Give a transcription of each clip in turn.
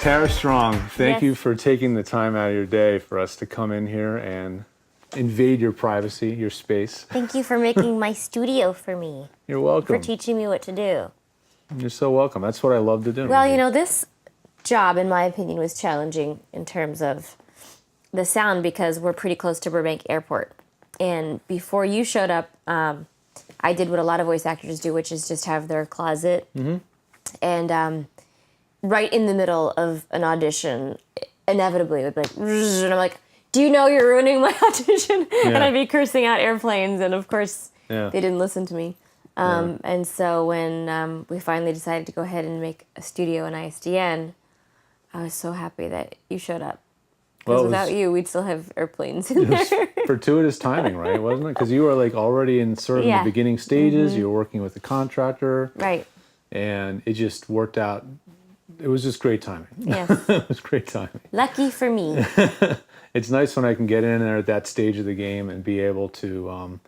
Tara Strong, thank Yes. you for taking the time out of your day for us to come in here and invade your privacy, your space. Thank you for making my studio for me. You're welcome. For teaching me what to do. You're so welcome. That's what I love to do. Well, you know, this job, in my opinion, was challenging in terms of the sound because we're pretty close to Burbank Airport. And before you showed up, I did what a lot of voice actors do, which is just have their closet. Mm-hmm. And right in the middle of an audition, inevitably, it would be like, and I'm like, do you know you're ruining my audition? Yeah. And I'd be cursing out airplanes, and of course, they didn't listen to me. And so when we finally decided to go ahead and make a studio in ISDN, I was so happy that you showed up. Because without you, we'd still have airplanes in there. Fortuitous timing, right? Wasn't it? Because you were like already in sort of the beginning stages. You were working with a contractor. Right. And it just worked out. It was just great timing. Yes. It was great timing. Lucky for me. It's nice when I can get in there at that stage of the game and be able to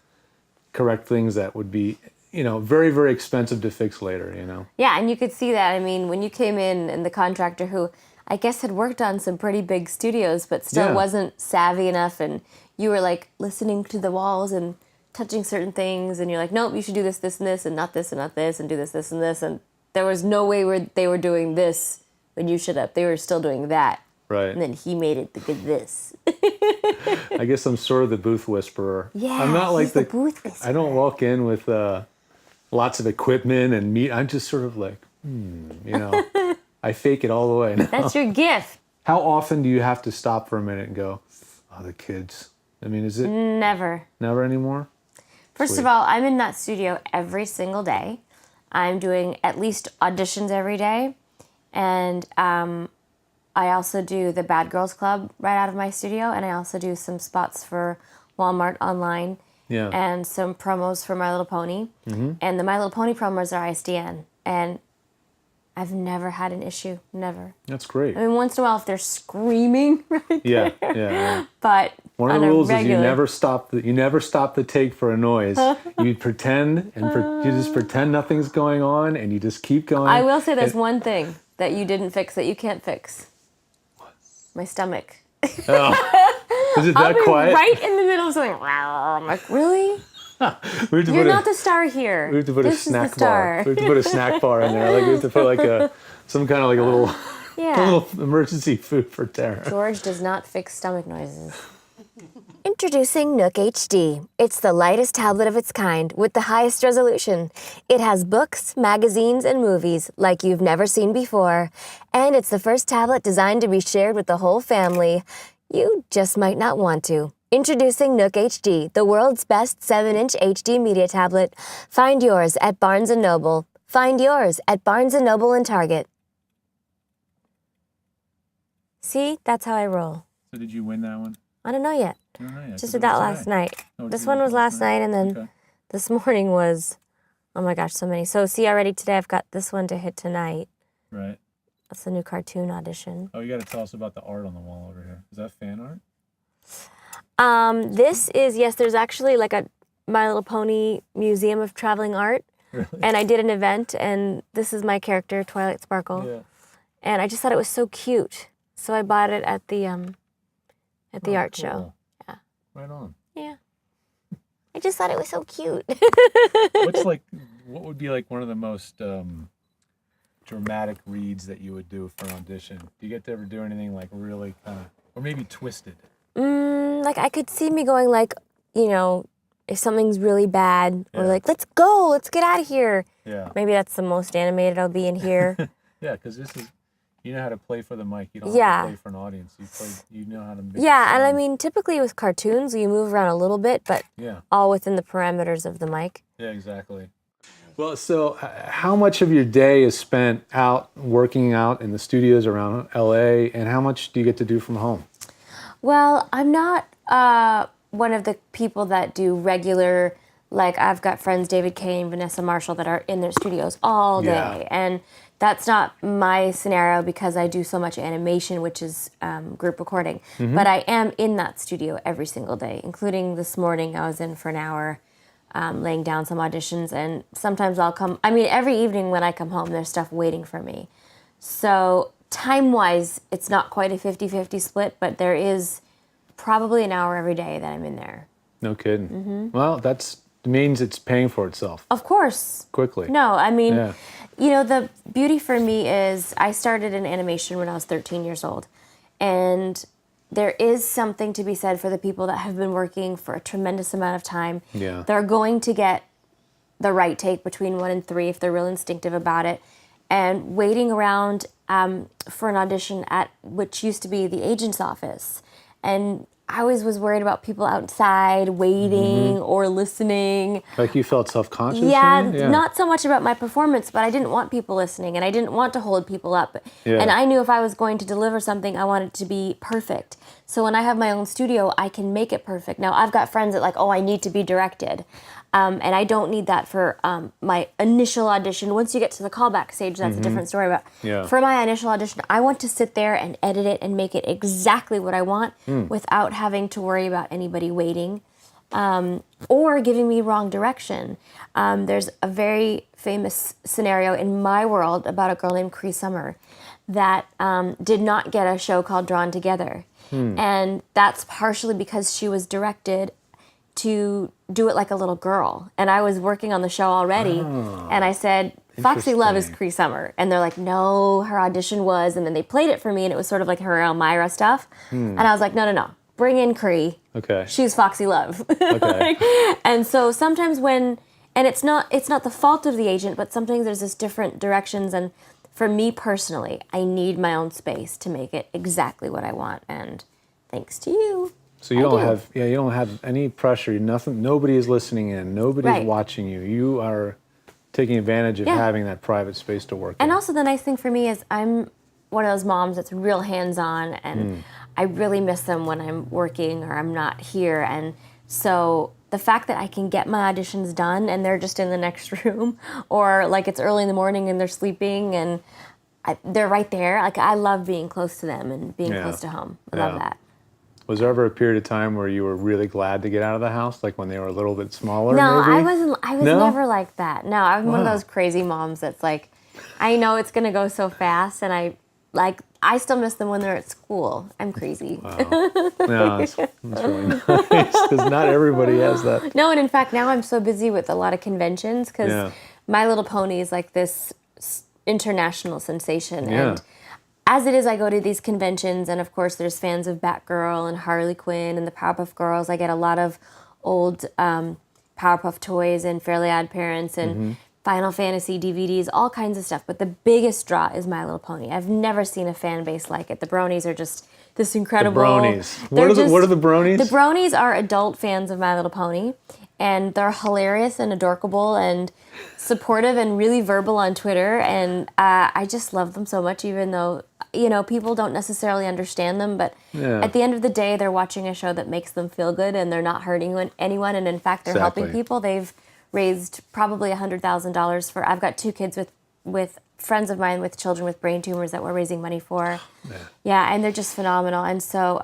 correct things that would be, you know, very, very expensive to fix later, you know? Yeah, and you could see that. I mean, when you came in and the contractor who I guess had worked on some pretty big studios but still wasn't savvy enough, and you were like listening to the walls and touching certain things, and you're like, nope, you should do this, this, and this, and not this, and not this, and do this, this, and this, and there was no way where they were doing this when you showed up. They were still doing that. Right. And then he made it good this. I guess I'm sort of the booth whisperer. Yeah, I'm not like the booth whisperer. I don't walk in with lots of equipment and meat. I'm just sort of like, you know, I fake it all the way now. That's your gift. How often do you have to stop for a minute and go, oh, the kids? I mean, is it? Never. Never anymore? First of all, I'm in that studio every single day. I'm doing at least auditions every day. And I also do the Bad Girls Club right out of my studio. And I also do some spots for Walmart online. Yeah. And some promos for My Little Pony. Mm-hmm. And the My Little Pony promos are ISDN. And I've never had an issue. Never. That's great. I mean, once in a while if they're screaming right there. Yeah. But one of the rules is you never stop the take for a noise. You pretend and you just pretend nothing's going on, and you just keep going. I will say there's one thing that you didn't fix that you can't fix. What? My stomach. Oh. Is it that quiet? Right in the middle of something. I'm like, really? You're not the star here. We have to put a snack bar. We have to put a snack bar in there. Like we have to put like some kind of like a little emergency food for Tara. George does not fix stomach noises. Introducing Nook HD. It's the lightest tablet of its kind with the highest resolution. It has books, magazines, and movies like you've never seen before. And it's the first tablet designed to be shared with the whole family. You just might not want to. Introducing Nook HD, the world's best 7-inch HD media tablet. Find yours at Barnes & Noble. Find yours at Barnes & Noble and Target. See, that's how I roll. So did you win that one? I don't know yet. Just did that last night. This one was last night, and then this morning was, oh my gosh, so many. So see, already today I've got this one to hit tonight. Right. That's the new cartoon audition. Oh, you got to tell us about the art on the wall over here. Is that fan art? This is, yes, there's actually like a My Little Pony Museum of Traveling Art. Really? And I did an event, and this is my character, Twilight Sparkle. Yeah. And I just thought it was so cute. So I bought it at the art show. Yeah. Right on. Yeah. I just thought it was so cute. What would be like one of the most dramatic reads that you would do for an audition? Do you get to ever do anything like really kind of, or maybe twisted? Like I could see me going like, you know, if something's really bad, or like, let's go, let's get out of here. Yeah. Maybe that's the most animated I'll be in here. Yeah, because this is, you know how to play for the mic. You don't have to play for an audience. You know how to make and I mean, typically with cartoons, you move around a little bit, but all within the parameters of the mic. Yeah, exactly. Well, so how much of your day is spent out working out in the studios around LA, and how much do you get to do from home? Well, I'm not one of the people that do regular, like I've got friends, David Kane, Vanessa Marshall, that are in their studios all day. And that's not my scenario because I do so much animation, which is group recording. Mm-hmm. But I am in that studio every single day, including this morning I was in for an hour laying down some auditions. And sometimes I'll come, I mean, every evening when I come home, there's stuff waiting for me. So time-wise, it's not quite a 50-50 split, but there is probably an hour every day that I'm in there. No kidding. Well, that means it's paying for itself Of course. quickly. No, I mean, Yeah. you know, the beauty for me is I started in animation when I was 13 years old. And there is something to be said for the people that have been working for a tremendous amount of time. Yeah. They're going to get the right take between 1 and 3 if they're real instinctive about it. And waiting around for an audition at which used to be the agent's office. And I always was worried about people outside waiting or listening. Like you felt self-conscious? Yeah, you mean? not so much about my performance, but I didn't want people listening and I didn't want to hold people up. Yeah. And I knew if I was going to deliver something, I wanted it to be perfect. So when I have my own studio, I can make it perfect. Now, I've got friends that like, oh, I need to be directed. And I don't need that for my initial audition. Once you get to the callback stage, that's a different story. But Yeah. for my initial audition, I want to sit there and edit it and make it exactly what I want without having to worry about anybody waiting or giving me wrong direction. There's a very famous scenario in my world about a girl named Cree Summer that did not get a show called Drawn Together. And that's partially because she was directed to do it like a little girl. And I was working on the show already. And I said, Foxy Love is Interesting. Cree Summer. And they're like, no, her audition was. And then they played it for me and it was sort of like her Elmira stuff. And I was like, no. Bring in Cree. Okay. She's Foxy Love. Okay. And so sometimes when, and it's not the fault of the agent, but sometimes there's this different directions. And for me personally, I need my own space to make it exactly what I want. And thanks to you. So you I don't do. you don't have any pressure. Nothing. Nobody is listening in. Nobody's Right. watching you. You are taking advantage of Yeah. having that private space to work. And in. also the nice thing for me is I'm one of those moms that's real hands-on and I really miss them when I'm working or I'm not here. And so the fact that I can get my auditions done and they're just in the next room or like it's early in the morning and they're sleeping and they're right there. Like I love being close to them and being Yeah. close to home. I love Yeah. that. Was there ever a period of time where you were really glad to get out of the house, like when they were a little bit smaller? No, maybe? I was No? never like that. No, I'm one of Wow. those crazy moms that's like, I know it's gonna go so fast, and I still miss them when they're at school. I'm crazy. No, that's really nice because not everybody has that. No, and in fact, now I'm so busy with a lot of conventions because Yeah. My Little Pony is like this international sensation. Yeah. And as it is, I go to these conventions, and of course, there's fans of Batgirl and Harley Quinn and the Powerpuff Girls. I get a lot of old Powerpuff toys and Fairly Odd Parents and Final Fantasy DVDs, all kinds of stuff. But the biggest draw is My Little Pony. I've never seen a fan base like it. The Bronies are just this incredible. Bronies. They're What are the Bronies? The Bronies are adult fans of My Little Pony, and they're hilarious and adorable and supportive and really verbal on Twitter. And I just love them so much, even though, you know, people don't necessarily understand them. But Yeah. at the end of the day, they're watching a show that makes them feel good, and they're not hurting anyone. And in fact, they're helping Exactly. people. They've raised probably $100,000 for. I've got 2 kids with friends of mine with children with brain tumors that we're raising money for. Yeah, and they're just phenomenal. And so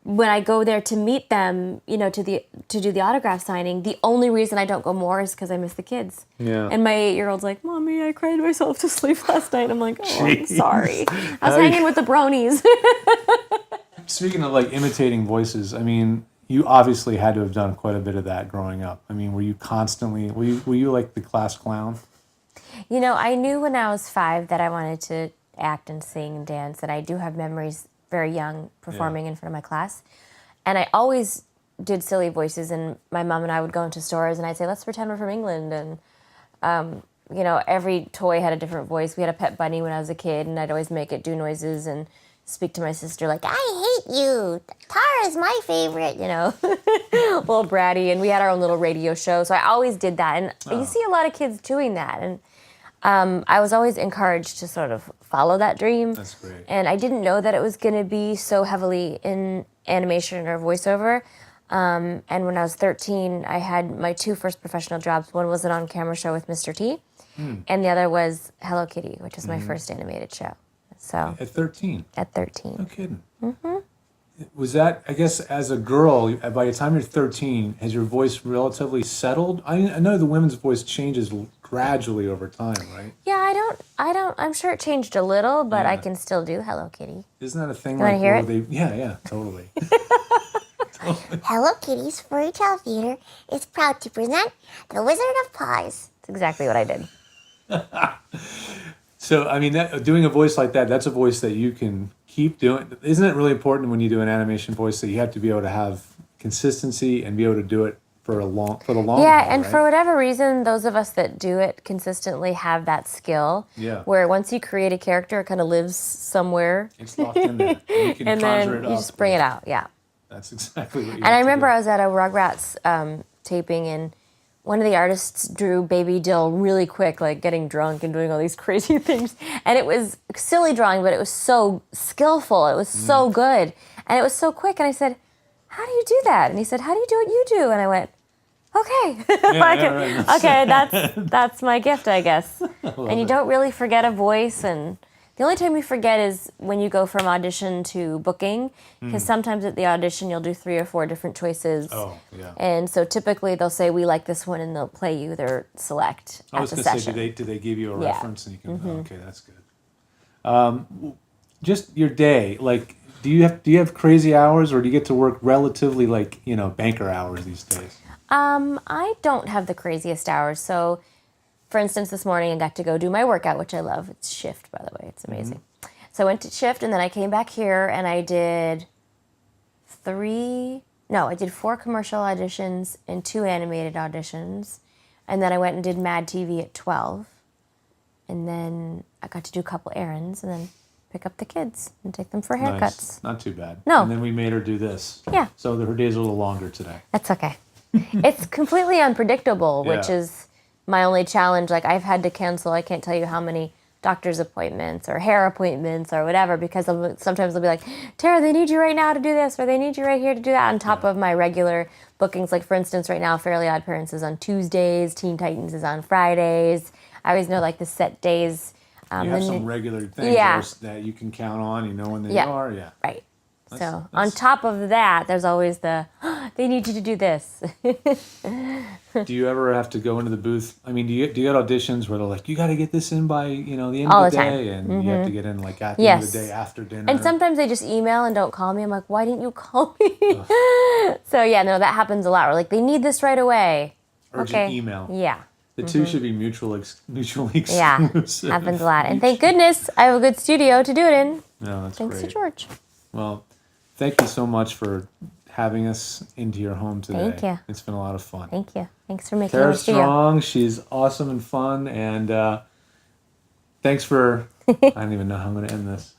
when I go there to meet them, you know, to do the autograph signing, the only reason I don't go more is because I miss the kids. Yeah. And my 8-year-old's like, Mommy, I cried myself to sleep last night. I'm like, oh, I'm Jeez. sorry. I was How do you- hanging with the Bronies. Speaking of like imitating voices, I mean, you obviously had to have done quite a bit of that growing up. I mean, were you like the class clown? You know, I knew when I was 5 that I wanted to act and sing and dance, and I do have memories very young performing in front of my class. And I always did silly voices, and my mom and I would go into stores and I'd say, let's pretend we're from England. And, you know, every toy had a different voice. We had a pet bunny when I was a kid, and I'd always make it do noises and speak to my sister like, I hate you. Tara's my favorite, you know, little bratty. And we had our own little radio show. So I always did that. And you see a lot of kids doing that. And I was always encouraged to sort of follow that dream. That's great. And I didn't know that it was going to be so heavily in animation or voiceover. And when I was 13, I had my 2 first professional jobs. One was an on-camera show with Mr. T, and the other was Hello Kitty, which was my first animated show. So At 13. at 13. No kidding. Was that, I guess, as a girl, by the time you're 13, has your voice relatively settled? I know the women's voice changes gradually over time, right? Yeah, I'm sure it changed a little, but I Yeah. can still do Hello Kitty. Isn't that a thing? You wanna hear where it? Yeah, totally. Hello Kitty's Fairy Tale Theater is proud to present The Wizard of Paws. That's exactly what I did. So, I mean, doing a voice like that, that's a voice that you can keep doing. Isn't it really important when you do an animation voice that you have to be able to have consistency and be able to do it for the long Yeah, haul, and right? for whatever reason, those of us that do it consistently have that skill. Yeah. Where once you create a character, it kind of lives somewhere, It's locked in there. And you can and conjure then it you up. just bring it out. Yeah. That's exactly what you And I have to remember do. I was at a Rugrats taping, and one of the artists drew Baby Dill really quick, like getting drunk and doing all these crazy things. And it was silly drawing, but it was so skillful. It was so good. And it was so quick. And I said, how do you do that? And he said, how do you do what you do? And I went, okay. right. Okay, that's my gift, I guess. And you don't really forget a voice. And the only time you forget is when you go from audition to booking, because sometimes at the audition you'll do 3 or 4 different choices. Oh, yeah. And so typically they'll say, we like this one, and they'll play you their select I at was the going to say, session. do they give you a Yeah. reference and you can? Okay, that's good. Just your day, like, do you have crazy hours, or do you get to work relatively like banker hours these days? I don't have the craziest hours. So, for instance, this morning I got to go do my workout, which I love. It's shift, by the way. It's amazing. So I went to shift, and then I came back here, and I did 4 commercial auditions and 2 animated auditions. And then I went and did Mad TV at 12. And then I got to do a couple errands and then pick up the kids and take them for haircuts. Nice. Not too bad. No. And then we made her do this. Yeah. So her day's a little longer today. That's okay. It's completely unpredictable, which Yeah. is my only challenge. Like, I've had to cancel, I can't tell you how many doctor's appointments or hair appointments or whatever, because sometimes they'll be like, Tara, they need you right now to do this, or they need you right here to do that, on top of my regular bookings. Like, for instance, right now, Fairly Odd Parents is on Tuesdays, Teen Titans is on Fridays. I always know, like, the set days. You have some regular things Yeah. that you can count on. You know when they Yeah. are. Yeah. Right. So on that's- top of that, there's always the, they need you to do this. Do you ever have to go into the booth? I mean, do you get auditions where they're like, you got to get this in by the end All of the the time. day, and you have to get in like at the end of the Yes. day after dinner. And sometimes they just email and don't call me. I'm like, why didn't you call me? So yeah, no, that happens a lot. We're like, they need this right away. Urgent Okay. email. Yeah. The two should be mutually exclusive. Yeah. Happens a lot. And thank goodness I have a good studio to do it in. No, that's Thanks great. to George. Well, thank you so much for having us into your home today. Thank you. It's been a lot of fun. Thank you. Thanks for making Tara our studio. Strong, she's awesome and fun, and thanks for. I don't even know how I'm going to end this.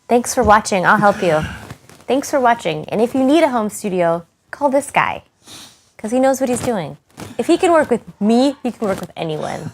Thanks for watching. I'll help you. Thanks for watching. And if you need a home studio, call this guy, because he knows what he's doing. If he can work with me, he can work with anyone.